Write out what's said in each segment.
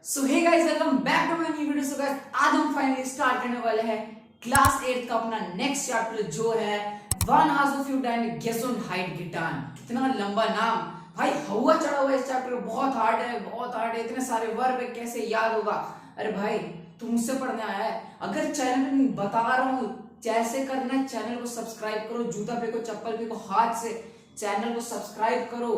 So hey guys, welcome back to my new video. So guys, आज हम finally start करने वाले हैं क्लास 8 का अपना नेक्स्ट चैप्टर जो है one hours of you time गेसुन हाइट गिटान। कितना लंबा नाम भाई, हवा चढ़ा हुआ है इस चैप्टर। बहुत हार्ड है, बहुत हार्ड है। इतने सारे वर्ब है, कैसे याद होगा? अरे भाई, तू मुझसे पढ़ने आया है। अगर चैनल में बता रहा हूँ जैसे करना है, चैनल को सब्सक्राइब करो। जूता फेंको, चप्पल फेंको, हाथ से चैनल को सब्सक्राइब करो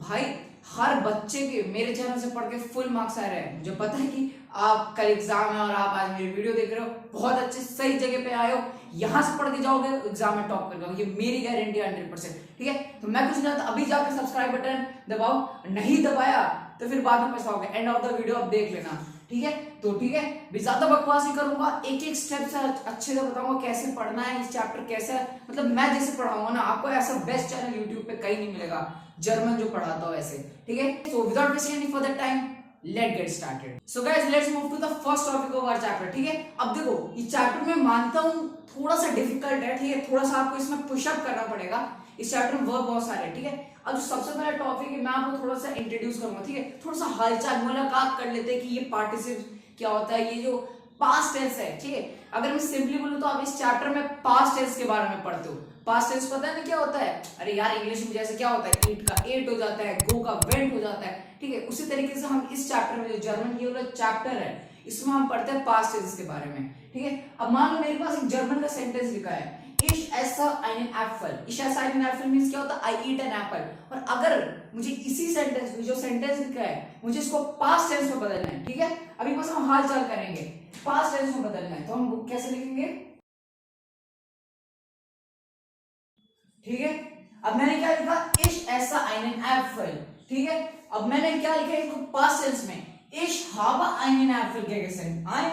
भाई। हर बच्चे के मेरे चैनल से पढ़ के फुल मार्क्स आ रहे हैं। मुझे पता है कि आप कल एग्जाम है और आप आज मेरी वीडियो देख रहे हो, बहुत अच्छे सही जगह पे आए हो। यहाँ से पढ़ के जाओगे एग्जाम में टॉप कर जाओगे, ये मेरी गारंटी है 100%। ठीक है, तो मैं कुछ नहीं चाहता, अभी जाकर सब्सक्राइब बटन दबाओ। नहीं दबाया तो फिर बाद में पछताओगे। एंड ऑफ द वीडियो आप देख लेना, ठीक है? तो ठीक है, भी ज्यादा बकवास नहीं करूंगा, एक एक स्टेप से अच्छे से बताऊंगा कैसे पढ़ना है इस चैप्टर। कैसे मतलब मैं जैसे पढ़ाऊंगा ना, आपको ऐसा बेस्ट चैनल यूट्यूब पे कहीं नहीं मिलेगा जर्मन जो पढ़ाता हो ऐसे। ठीक है, so without wasting any further time, let get started. So guys, let's move to the first topic of our chapter. ठीक है, अब देखो इस चैप्टर में मानता हूं थोड़ा सा डिफिकल्ट है। ठीक है, थोड़ा सा आपको इसमें पुशअप करना पड़ेगा। इस चैप्टर में वर्ब बहुत सारे। ठीक है, अब जो सबसे पहला टॉपिक है मैं आपको थोड़ा सा इंट्रोड्यूस करूंगा। ठीक है, थोड़ा सा हालचाल मुलाकात कर लेते हैं कि ये पार्टिसिप क्या होता है, ये जो पास्ट टेंस है। ठीक है, अगर मैं सिंपली बोलूं तो आप इस चैप्टर में पास्ट टेंस के बारे में पढ़ते हो। पास्ट टेंस पता है ना क्या होता है? अरे यार, इंग्लिश में जैसे क्या होता है, ईट का एट हो जाता है, गो का वेंट हो जाता है। ठीक है, उसी तरीके से हम इस चैप्टर में जो जर्मन ये वाला चैप्टर है इसमें हम पढ़ते हैं पास्ट टेंस के बारे में। ठीक है, अब मान लो मेरे पास एक जर्मन का सेंटेंस लिखा है, Ich esse einen Apfel। Ich esse einen Apfel means क्या होता है? I eat an apple। और अगर मुझे इसी सेंटेंस में जो सेंटेंस लिखा है मुझे इसको पास्ट टेंस में बदलना है। ठीक है, अभी बस हम हाल चाल करेंगे, पास्ट टेंस में बदलना है तो हम कैसे लिखेंगे? ठीक है, अब मैंने क्या लिखा? Ich esse einen Apfel। ठीक है, अब मैंने क्या लिखा इसको पास्ट टेंस में? Ich habe einen Apfel gegessen। आए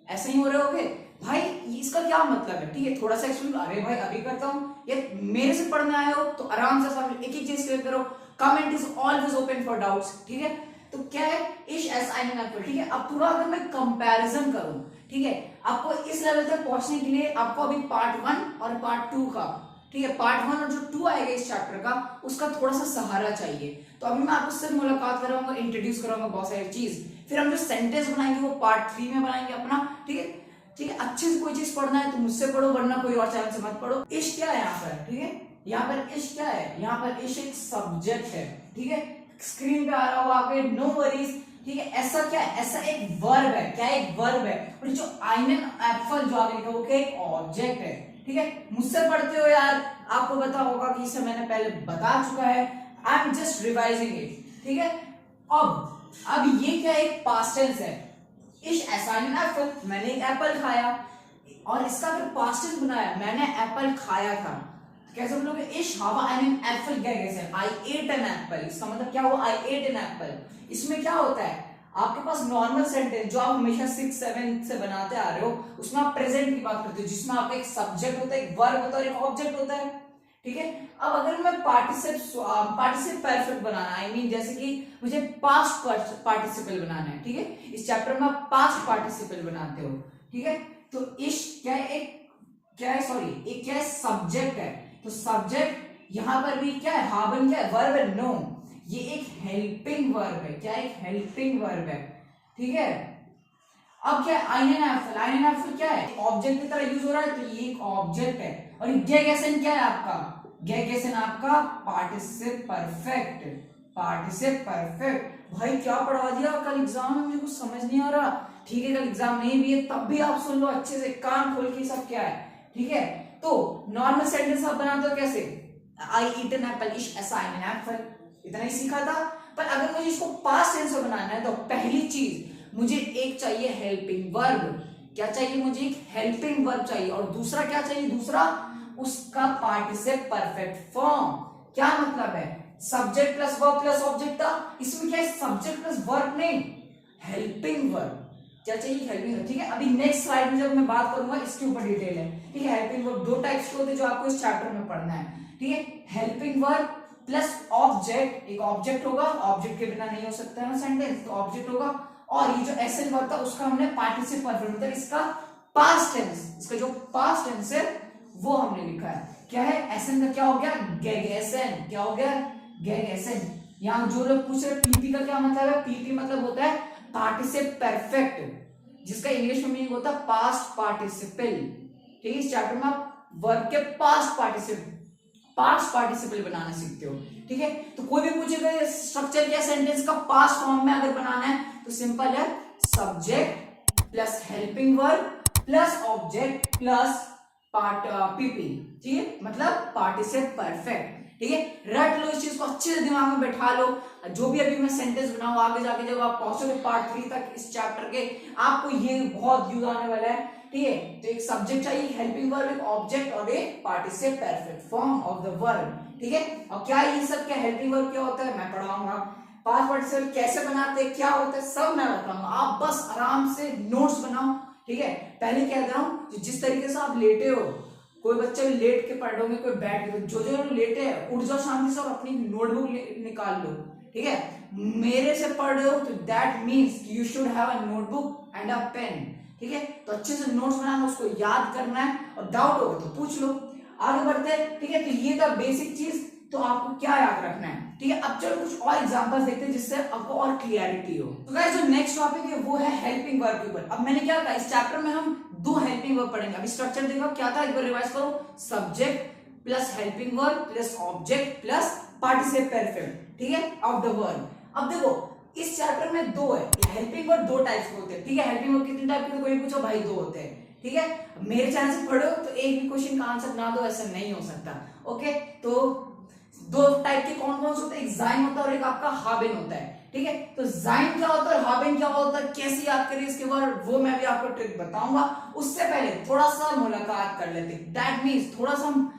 ऐसे ही हो रहे होगे भाई, इसका क्या मतलब है? ठीक है, थोड़ा सा एक्सप्लेन। अरे भाई अभी करता हूं, ये मेरे से पढ़ने आए हो तो आराम से समझ, एक एक चीज क्लियर करो। Comment is always open for doubts. ठीक है, तो क्या है इश एस आई एन एप्पल। ठीक है, अब पूरा अगर मैं कंपैरिजन करूं, ठीक है, आपको इस लेवल तक पहुंचने के लिए आपको अभी पार्ट 1 और पार्ट 2 का, ठीक है, पार्ट 1 और जो 2 आएगा इस चैप्टर का, उसका थोड़ा सा सहारा चाहिए। तो अभी मैं आपको सिर्फ मुलाकात कराऊंगा, इंट्रोड्यूस कराऊंगा बहुत सारी चीज। फिर हम जो सेंटेंस बनाएंगे वो पार्ट 3 में बनाएंगे अपना। ठीक है, ठीक है, अच्छे से कोई चीज पढ़ना है तो मुझसे पढ़ो, वरना कोई और चैनल से मत पढ़ो। इश क्या है यहाँ पर? ठीक है, यहाँ पर इश क्या है? यहाँ पर इश एक सब्जेक्ट है। ठीक है, स्क्रीन पे आ रहा होगा आपके, नो वरीज। ठीक है, ऐसा क्या है? ऐसा एक वर्ब है। क्या एक वर्ब है? और जो आइनन एप्पल जो आपने लिखा वो क्या एक ऑब्जेक्ट है। ठीक है, मुझसे पढ़ते हो यार, आपको पता होगा कि इसे मैंने पहले बता चुका है। I am just revising it. ठीक है, अब ये क्या एक पास्ट टेंस है। इश ऐसा एप्पल, मैंने एक एप्पल खाया, और इसका फिर पास्ट टेंस बनाया, मैंने एप्पल खाया था। तो कैसे बोलोगे? इश हावा an apple गेगेसन, I eight an apple. इसका मतलब क्या हुआ? आई एट एन एप्पल। इसमें क्या होता है, आपके पास नॉर्मल सेंटेंस जो आप हमेशा 6, 7 से बनाते आ रहे हो, उसमें आप प्रेजेंट की बात करते हो, जिसमें आपका एक सब्जेक्ट होता है, एक वर्ब होता है और एक ऑब्जेक्ट होता है। ठीक है, अब अगर मैं पार्टिसिप परफेक्ट बनाना, आई मीन जैसे कि मुझे पास्ट पार्टिसिपल बनाना है। ठीक है, इस चैप्टर में आप पास्ट पार्टिसिपल बनाते हो। ठीक है, तो इश क्या है? एक क्या है, सॉरी, एक क्या है? सब्जेक्ट है। तो सब्जेक्ट यहां पर भी क्या है? हाबन क्या है? वर्ब है। नो, ये एक हेल्पिंग वर्ब है। क्या? एक हेल्पिंग वर्ब है। ठीक है, अब क्या है? आइनन एप्पल। आइनन एप्पल क्या है? ऑब्जेक्ट की तरह यूज हो रहा है, तो ये एक ऑब्जेक्ट है। और गेगेसन क्या है आपका? गेगेसन आपका पार्टिसिप परफेक्ट। पार्टिसिप परफेक्ट। भाई क्या पढ़ा दिया कल एग्जाम में, मुझे कुछ समझ नहीं आ रहा। ठीक है, कल एग्जाम नहीं भी है तब भी आप सुन लो अच्छे से, कान खोल के सब क्या है। ठीक है, तो नॉर्मल सेंटेंस आप बनाते हो कैसे? आई ईट एन एप्पल, इश ऐसा आई एन एप्पल, इतना ही सीखा था। पर अगर मुझे इसको पास्ट टेंस में बनाना है तो पहली चीज मुझे एक चाहिए हेल्पिंग वर्ब। क्या चाहिए? मुझे एक हेल्पिंग वर्ब चाहिए। और दूसरा क्या चाहिए? दूसरा उसका पार्टिसिप परफेक्ट फॉर्म। क्या मतलब है? Subject plus verb plus object था, इसमें क्या है? सब्जेक्ट प्लस वर्ब नहीं, हेल्पिंग वर्ब। क्या चाहिए? Helping verb. ठीक है, अभी नेक्स्ट स्लाइड में जब मैं बात करूंगा इसके ऊपर डिटेल है। ठीक है, हेल्पिंग वर्ब दो टाइप्स के होते हैं जो आपको इस चैप्टर में पढ़ना है। ठीक है, हेल्पिंग वर्ब प्लस ऑब्जेक्ट। एक ऑब्जेक्ट होगा, ऑब्जेक्ट के बिना नहीं हो सकता है ना सेंटेंस, तो ऑब्जेक्ट होगा। और ये जो एसएन वर्ब था उसका हमने पार्टिसिप परफेक्ट, मतलब इसका पास्ट टेंस, इसका जो पास्ट टेंस है वो हमने लिखा है। क्या है? एसएन का क्या हो गया? गेगेसन। क्या हो गया? गेगेसन। यहाँ जो लोग पूछ रहे पीपी का क्या मतलब है? पीपी मतलब होता है पार्टिसिप परफेक्ट, जिसका इंग्लिश में मीनिंग होता है पास्ट पार्टिसिपल। ठीक है, इस चैप्टर में आप वर्ब के पास्ट पार्टिसिपल बनाना सीखते हो। ठीक है, तो कोई भी पूछेगा स्ट्रक्चर क्या सेंटेंस का पास्ट फॉर्म में अगर बनाना है तो सिंपल है, subject plus helping verb plus object plus part PP. ठीक है, मतलब पार्टिसिप परफेक्ट। ठीक है, रट लो इस चीज को, अच्छे से दिमाग में बैठा लो। जो भी अभी मैं सेंटेंस बनाऊं आगे जाके जब आप पहुंचोगे पार्ट 3 तक इस चैप्टर के, आपको ये बहुत यूज आने वाला है। ठीक है, तो एक सब्जेक्ट चाहिए, हेल्पिंग वर्ब, एक ऑब्जेक्ट और एक participle perfect form of the verb. ठीक है, और क्या ये सब क्या हेल्पिंग वर्ब क्या होता है मैं पढ़ाऊंगा, पास्ट पार्टिसिपल कैसे बनाते हैं क्या होता है सब मैं बताऊंगा, आप बस आराम से नोट्स बनाओ। ठीक है, पहले कह रहा हूं जिस तरीके से आप लेटे हो, कोई बच्चे लेट के पढ़ रहे, कोई बैठ के, जो जो लेटे हैं उठ जाओ शांति से और अपनी नोटबुक निकाल लो। ठीक है, मेरे से पढ़ रहे हो तो that means you should have a notebook and a pen. ठीक है, तो अच्छे से नोट्स बनाना, उसको याद करना है, और डाउट होगा तो पूछ लो। आगे बढ़ते हैं। ठीक है, तो ये था बेसिक चीज, तो आपको क्या याद रखना है। ठीक है, अब चलो कुछ और एग्जांपल्स देखते हैं जिससे आपको और क्लियरिटी हो। तो गाइस जो नेक्स्ट टॉपिक है वो है हेल्पिंग वर्ब के ऊपर। अब मैंने क्या कहा, इस चैप्टर में हम 2 हेल्पिंग वर्ब पढ़ेंगे। अभी स्ट्रक्चर देखो क्या था, एक बार रिवाइज करो, subject plus helping verb plus object plus participle perfect. ठीक है, ऑफ द वर्ब। अब देखो इस चैप्टर में 2 है, हेल्पिंग वर्ब 2 टाइप्स के होते हैं। ठीक है, हेल्पिंग वर्ब कितने टाइप के, तो कोई पूछो भाई 2 होते हैं। ठीक है, मेरे चैनल से पढ़ो तो एक भी क्वेश्चन का आंसर ना दो, ऐसा नहीं हो सकता। ओके, तो 2 टाइप के कौन कौन से होते हैं, एक जाइन होता है और एक आपका हाबेन होता है। ठीक है, तो जाइन क्या होता है और हाबेन क्या होता है, कैसे याद करें इसके वर्ड, वो मैं भी आपको ट्रिक बताऊंगा। उससे पहले थोड़ा सा मुलाकात कर लेते हैं, दैट मींस थोड़ा सा हम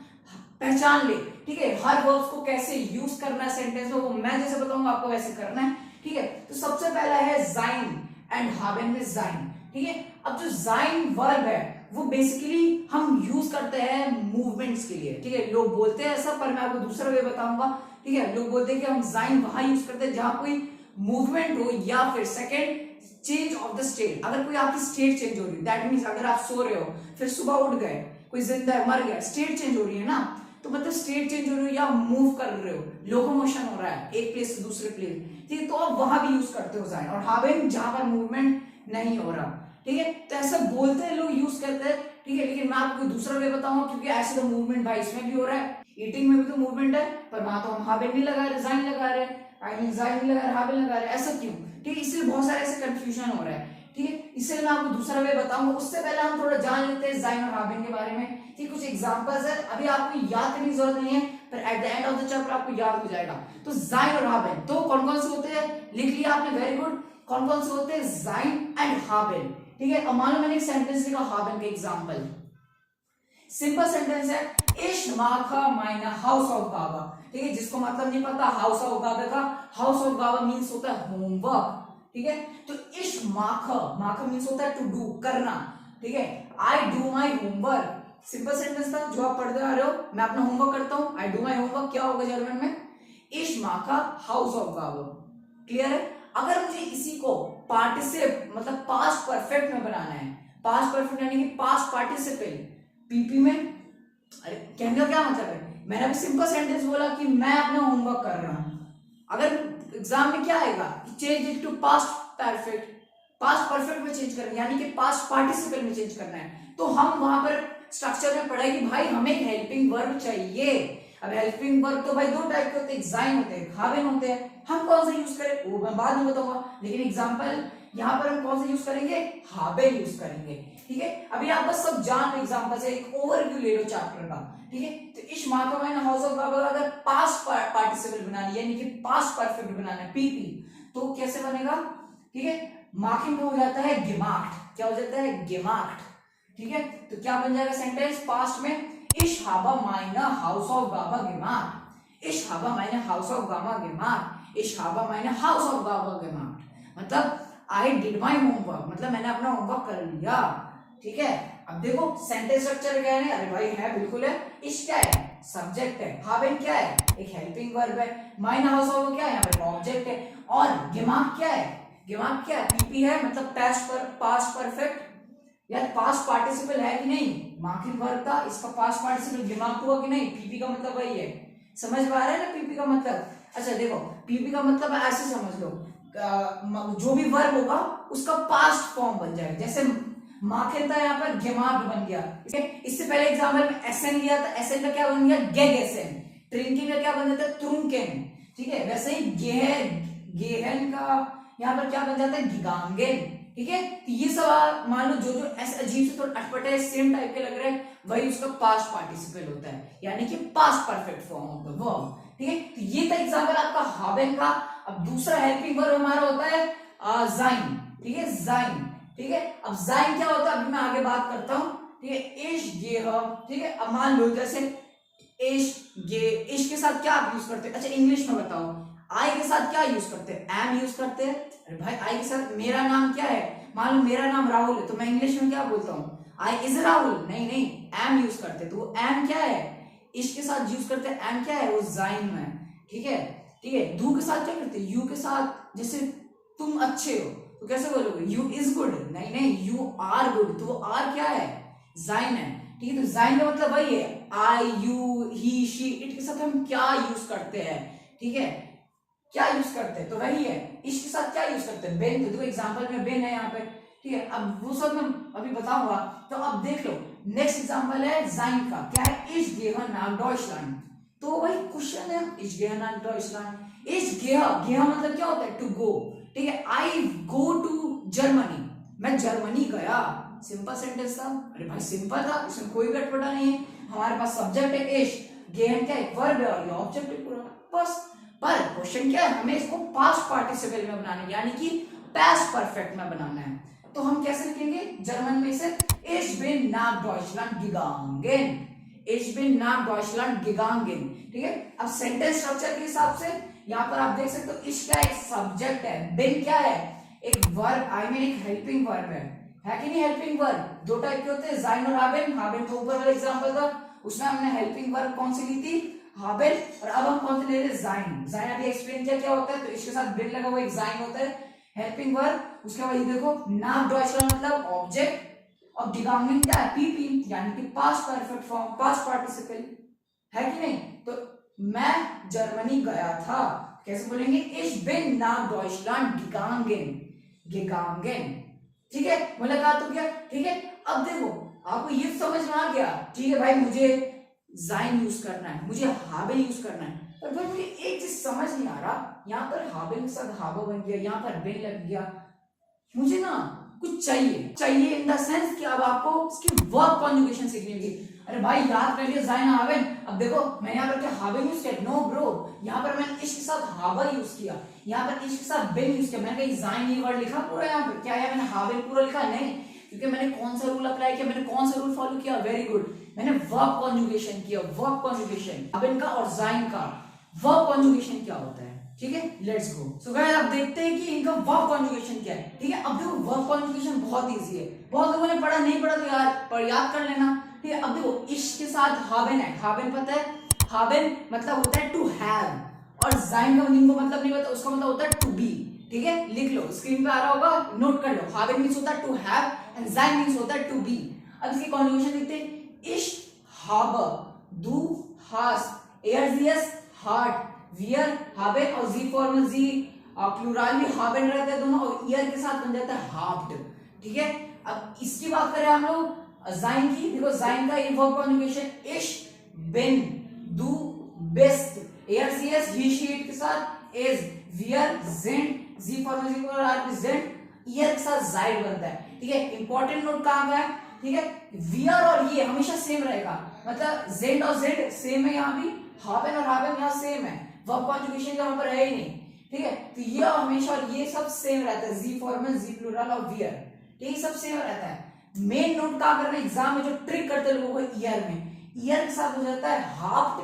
पहचान ले। ठीक है, हर वर्ब्स को कैसे यूज करना है सेंटेंस में, वो मैं जैसे बताऊंगा आपको वैसे करना है। ठीक है, तो सबसे पहला है जाइन एंड हाबेन में जाइन। ठीक है, अब जो जाइन वर्ब है वो बेसिकली हम यूज करते हैं मूवमेंट्स के लिए। ठीक है, लोग बोलते हैं ऐसा, पर मैं आपको दूसरा वे बताऊंगा। ठीक है, लोग बोलते हैं कि हम जाइन वहां यूज करते हैं जहां कोई मूवमेंट हो, या फिर second change of the state. अगर कोई आपकी स्टेट चेंज हो रही है, दैट मींस अगर आप सो रहे हो फिर सुबह उठ गए, कोई जिंदा है मर गया, स्टेट चेंज हो रही है ना, तो मतलब स्टेट चेंज हो रही है या मूव कर रहे हो, लोकोमोशन हो रहा है एक प्लेस से दूसरे प्लेस। ठीक है, तो आप वहां भी यूज करते हो जाइन। और हाबेन जहां पर मूवमेंट नहीं हो रहा। ठीक है, तो ऐसा बोलते हैं लोग, यूज करते हैं। ठीक है, लेकिन मैं आपको दूसरा वे बताऊंगा, क्योंकि ऐसे तो मूवमेंट भाई इसमें भी हो रहा है, ईटिंग में भी तो मूवमेंट है, पर वहां तो हम हाबेन नहीं लगा रहे, जाइन लगा रहे, आई मीन जाइन नहीं लगा रहे, हाबेन लगा रहे, ऐसा क्यों। ठीक है, इसलिए बहुत सारे ऐसे कंफ्यूजन हो रहा है। ठीक है, इसलिए मैं आपको दूसरा वे बताऊंगा। उससे पहले हम थोड़ा जान लेते हैं जाइन और हाबेन के बारे में। ठीक, कुछ एग्जांपल्स है, अभी आपको याद करने की जरूरत नहीं है, पर at the end of the chapter आपको याद हो जाएगा। तो जाइन और हाबेन तो कौन कौन से होते हैं, लिख लिया आपने, वेरी गुड। कौन कौन से होते हैं, जाइन एंड हाबेन। ठीक है, अब मान लो मैंने एक सेंटेंस लिखा हाबेन का एग्जांपल, सिंपल सेंटेंस है, इश माखा माइना हाउस ऑफ गावा। ठीक है, जिसको मतलब नहीं पता हाउस ऑफ गावा का, हाउस ऑफ गावा मींस होता है होमवर्क। ठीक है, तो इश माखा, माखा मींस होता है टू डू, करना। ठीक है, I do my homework, simple sentence था जो आप पढ़ते आ रहे हो, मैं अपना होमवर्क करता हूं, आई डू माई होमवर्क। क्या होगा जर्मन में, इश माखा हाउस ऑफ गावा। क्लियर है। अगर मुझे इसी को पार्टिसिप मतलब पास्ट परफेक्ट में बनाना है, पास्ट परफेक्ट यानी कि पास्ट पार्टिसिपल पीपी में, अरे कहने का क्या मतलब है, मैंने अभी सिंपल सेंटेंस बोला कि मैं अपना होमवर्क कर रहा हूं। अगर एग्जाम में क्या आएगा, change it to past perfect, past perfect में चेंज करना है, यानी कि पास्ट पार्टिसिपल में चेंज करना है, तो हम वहां पर स्ट्रक्चर में पढ़ा कि भाई हमें हेल्पिंग वर्ब चाहिए। अब हेल्पिंग वर्ब तो भाई 2 टाइप के होते हैं, जाइन होते हैं, हाबेन होते हैं। हम कौन सा यूज करें वो मैं बाद में बताऊंगा, लेकिन एग्जांपल यहाँ पर हम कौन सा यूज करेंगे, हाबेन यूज करेंगे। ठीक है, अभी आप बस सब जान लो, एग्जांपल से एक ओवरव्यू ले लो चैप्टर का। ठीक है, तो इस मार्क में हाउस ऑफ गावा अगर पास्ट पार्टिसिपल बनाना है, यानी कि पास्ट परफेक्ट बनाना है पीपी, तो कैसे बनेगा। ठीक है, मार्किंग में हो जाता है gemacht, क्या हो जाता है gemacht। ठीक है, तो क्या बन जाएगा सेंटेंस पास्ट में, ich habe meine Hausaufgabe gemacht, ich habe meine Hausaufgabe gemacht, ich habe meine Hausaufgabe gemacht, मतलब I did my homework, मतलब मैंने अपना होमवर्क कर लिया। ठीक है, अब देखो सेंटेंस स्ट्रक्चर क्या है, अरे भाई है बिल्कुल है, इश क्या है सब्जेक्ट है, हाबेन क्या है एक हेल्पिंग वर्ब है, माइन हाउसहोल्ड क्या है यहाँ पे ऑब्जेक्ट है, और gemacht क्या है, gemacht क्या है पीपी है, मतलब पास्ट परफेक्ट यार पास्ट पार्टिसिपल है कि नहीं, मार्किंग वर्ब था, इसका पास्ट पार्टिसिपल gemacht हुआ कि नहीं, पीपी का मतलब वही है। समझ पा रहे हैं ना पीपी का मतलब। अच्छा देखो पीपी का मतलब ऐसे समझ लो, जो भी वर्ब होगा उसका पास्ट फॉर्म बन जाएगा। जैसे माखन था, यहाँ पर गेमार्ड बन गया। इससे पहले एग्जाम्पल में एसएन लिया था, एसएन का क्या बन गया, गेगेसेन। ट्रिंकिंग का क्या बन जाता है, ट्रुंकेन। ठीक है, वैसे ही गेहन का यहाँ पर क्या बन जाता है, गिगांगेन। ठीक है, तो ये सब मान लो जो जो ऐसे अजीब से थोड़ा अटपटे है, सेम टाइप के लग रहे हैं, वही उसका पास्ट पार्टिसिपल होता है, यानी कि past perfect form of the verb. ठीक है, तो ये था एग्जांपल आपका हाबेन का। अब दूसरा हेल्पिंग वर्ब हमारा होता है जाइन। ठीक है, जाइन। ठीक है, अब जाइन क्या होता है अभी मैं आगे बात करता हूं। ठीक है, इश गेह। ठीक है, अब मान लो जैसे इश गे, इश के साथ क्या आप यूज करते हैं, अच्छा इंग्लिश में बताओ, आई के साथ क्या यूज करते हैं, एम यूज करते हैं। अरे भाई आई के साथ मेरा नाम क्या है, मान लो मेरा नाम राहुल है, तो मैं इंग्लिश में क्या बोलता हूँ, आई इज राहुल, नहीं नहीं एम यूज करते, तो वो एम क्या है, इश के साथ यूज करते हैं, एम क्या है, वो जाइन में। ठीक है, ठीक है, दू के साथ क्या करते हैं, यू के साथ, जैसे तुम अच्छे हो तो कैसे बोलोगे, यू इज गुड, नहीं नहीं यू आर गुड, तो वो आर क्या है, जाइन है। ठीक है, तो जाइन का मतलब वही है, आई यू ही शी, इट के साथ हम क्या यूज करते हैं। ठीक है, क्या यूज करते हैं, तो वही है, इसके साथ क्या यूज करते हैं, बेन। तो देखो एग्जांपल में बेन है यहाँ पे। ठीक है, अब वो सब मैं अभी बताऊंगा, तो अब देख लो नेक्स्ट एग्जांपल है जाइन का, क्या है, इश गेह नाम डॉइचलैंड। तो वही क्वेश्चन है, इश गेह नाम डॉइचलैंड, इश गेह, गेह मतलब क्या होता है, टू गो। ठीक है, आई गो टू जर्मनी, मैं जर्मनी गया, सिंपल सेंटेंस था। अरे भाई सिंपल था, इसमें कोई भी अटपटा नहीं है, हमारे पास सब्जेक्ट है इश, गेहन क्या है, वर्ब है, और ये ऑब्जेक्ट है पूरा, बस। पर क्वेश्चन क्या है, हमें इसको पास्ट पार्टिसिपल में बनाना है, यानी कि पास्ट परफेक्ट में बनाना है। तो हम कैसे लिखेंगे, जर्मन में से इश बिन नाम डॉइचलैंड गिगांगेन, इश बिन नाम डॉइचलैंड गिगांगेन। ठीक है, अब सेंटेंस स्ट्रक्चर के हिसाब से यहाँ पर आप देख सकते हो, इश क्या एक सब्जेक्ट है, बिन क्या है, एक वर्ब, आई मीन एक हेल्पिंग वर्ब है कि नहीं, हेल्पिंग वर्ब दो टाइप के होते हैं, जाइन और हाबेन। हाबेन का ऊपर वाला एग्जांपल था, उसमें हमने हेल्पिंग वर्ब कौन सी ली थी, हाबेन, और अब हम कौन से ले रहे हैं, जाइन। जाइन अभी एक्सप्लेन किया क्या होता है, तो इसके साथ बिन लगा हुआ एक जाइन होता है, हेल्पिंग वर्ब। उसके बाद ये देखो नाम डॉइचलैंड मतलब ऑब्जेक्ट, और गिगांगेन क्या है, पीपी, यानी कि past perfect form, past participle है कि नहीं। तो मैं जर्मनी गया था, कैसे बोलेंगे, इश बिन नाम डॉइचलैंड गिगांगेन, गिगांगेन। ठीक है, मुलाकात हो गया। ठीक है, अब देखो आपको ये समझ में आ गया, ठीक है भाई मुझे जाइन यूज करना है, मुझे हाबे यूज करना है, पर भाई मुझे एक चीज समझ नहीं आ रहा, यहाँ पर हाबे के साथ हाबा बन गया, यहाँ पर बेन लग गया, मुझे ना कुछ चाहिए इन द सेंस कि अब आपको उसकी वर्ब कॉन्जुगेशन सीखनी होगी। अरे भाई याद कर लिया जाइन हाबेन, अब देखो मैंने यहाँ पर क्या हाबेन यूज किया, नो ब्रो, यहाँ पर मैंने इश के साथ हाबा यूज किया, यहाँ पर इश के साथ बेन यूज किया, मैंने कहीं जाइन ये वर्ड लिखा पूरा यहाँ पर, क्या है मैंने हाबेन पूरा लिखा, नहीं, क्योंकि मैंने कौन सा रूल अप्लाई किया, मैंने कौन सा रूल फॉलो किया, वेरी गुड, मैंने वर्ब कॉन्जुगेशन किया, वर्ब कॉन्जुगेशन, हाबेन का और जाइन का वर्ब कॉन्जुगेशन क्या होता है। ठीक है, लेट्स गो। सो गाइस आप देखते हैं कि इनका वर्ब कॉन्जुगेशन क्या है। ठीक है, अब देखो वर्ब कॉन्जुगेशन बहुत इजी है, बहुत लोगों ने पढ़ा, नहीं पढ़ा तो याद कर लेना। ठीक है, अब देखो इश के साथ हाबेन है, हाबेन पता है, हाबेन मतलब होता है टू हैव, और जाइन का जिनको मतलब नहीं पता उसका मतलब होता है टू बी। ठीक है, लिख लो, स्क्रीन पे आ रहा होगा, नोट कर लो, हाबेन मींस होता है टू हैव एंड जाइन मींस होता है टू बी। अब इसकी कॉन्जुगेशन देखते हैं, इश हाबर, दू हास, एयरजियस हार्ट, वियर हाबेन, और जी फॉर्मल जी प्लूरल भी हाबेन रहता है दोनों, और ईयर के साथ बन जाता है हाफ्ड। ठीक है, अब इसकी बात करें हम लोग जाइन की, देखो जाइन का वर्ब कॉन्जुगेशन इश बिन दू बेस्ट, एयरसीएस ही शी इट के साथ इज, वियर जेंट, जी फॉर्मल जी प्लूरल जेंट, ईयर के साथ जाइड बनता है। ठीक है, इंपॉर्टेंट नोट कहां का है, ठीक है, वियर और ये हमेशा सेम रहेगा, मतलब जेंट और जेंट सेम है, यहाँ भी हाबेन और हाबेन यहाँ सेम है, वर्ब कॉन्जुगेशन यहाँ पर है ही नहीं। ठीक है, तो ये हमेशा और ये सब सेम रहता है, जी फॉर्मल जी प्लूरल और वियर, ठीक है, सब सेम रहता है। मेन नोट क्या करना एग्जाम में जो ट्रिक करते लोगों को, ईयर में, ईयर के साथ हो जाता है हाफ्ड,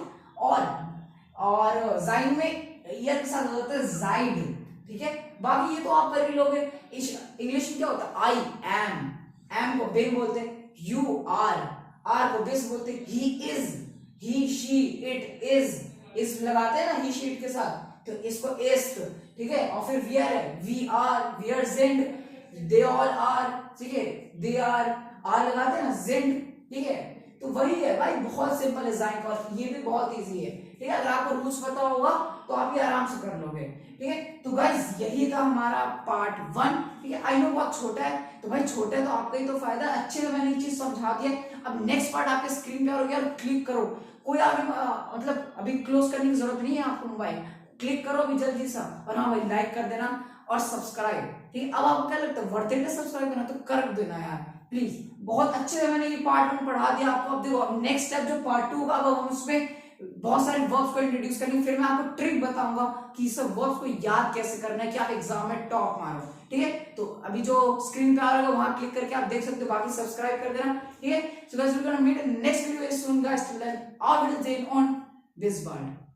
और जाइन में ईयर के साथ हो जाता है जाइड। ठीक है, बाकी ये तो आप कर ही लोगे। इंग्लिश में क्या होता है, आई एम, एम को बिन बोलते हैं, यू आर को दिस बोलते हैं, he is, he she it is लगाते हैं ना ही शी इट के साथ, तो इसको इस्ट। ठीक है, और फिर वियर है, वी आर, वियर जेंड, दे ऑल आर, ठीक है, दे आर लगाते हैं ना जेंड। ठीक है, तो वही है भाई, बहुत सिंपल है जाइक, और ये भी बहुत इजी है। ठीक है, अगर आपको रूल्स पता होगा तो आप ये आराम से कर लोगे। ठीक है, तो गाइस यही था हमारा पार्ट 1। ठीक है, आई नो बहुत छोटा है, तो भाई छोटा है तो आपका ही तो फायदा, अच्छे से मैंने ये चीज समझा दी है। अब नेक्स्ट पार्ट आपके स्क्रीन पे आ गया, क्लिक करो, कोई आगे मतलब अभी क्लोज करने की जरूरत नहीं है आपको मोबाइल, क्लिक करो अभी जल्दी सा, और हाँ भाई लाइक कर देना और सब्सक्राइब। ठीक है, अब आपको क्या लगता है वर्थ इट है सब्सक्राइब करना, तो कर देना यार प्लीज। बहुत अच्छे से मैंने ये पार्ट 1 पढ़ा दिया आपको। अब देखो नेक्स्ट स्टेप जो पार्ट 2 का, अब हम उसमें बहुत सारे वर्ब्स को इंट्रोड्यूस करेंगे, फिर मैं आपको ट्रिक बताऊंगा कि सब वर्ब्स को याद कैसे करना है कि आप एग्जाम में टॉप मारो। ठीक है, तो अभी जो स्क्रीन पे आ रहा है वहां क्लिक करके आप देख सकते हो, बाकी सब्सक्राइब कर देना। ठीक है, so guys we will meet in next video soon guys, till then all will on this world.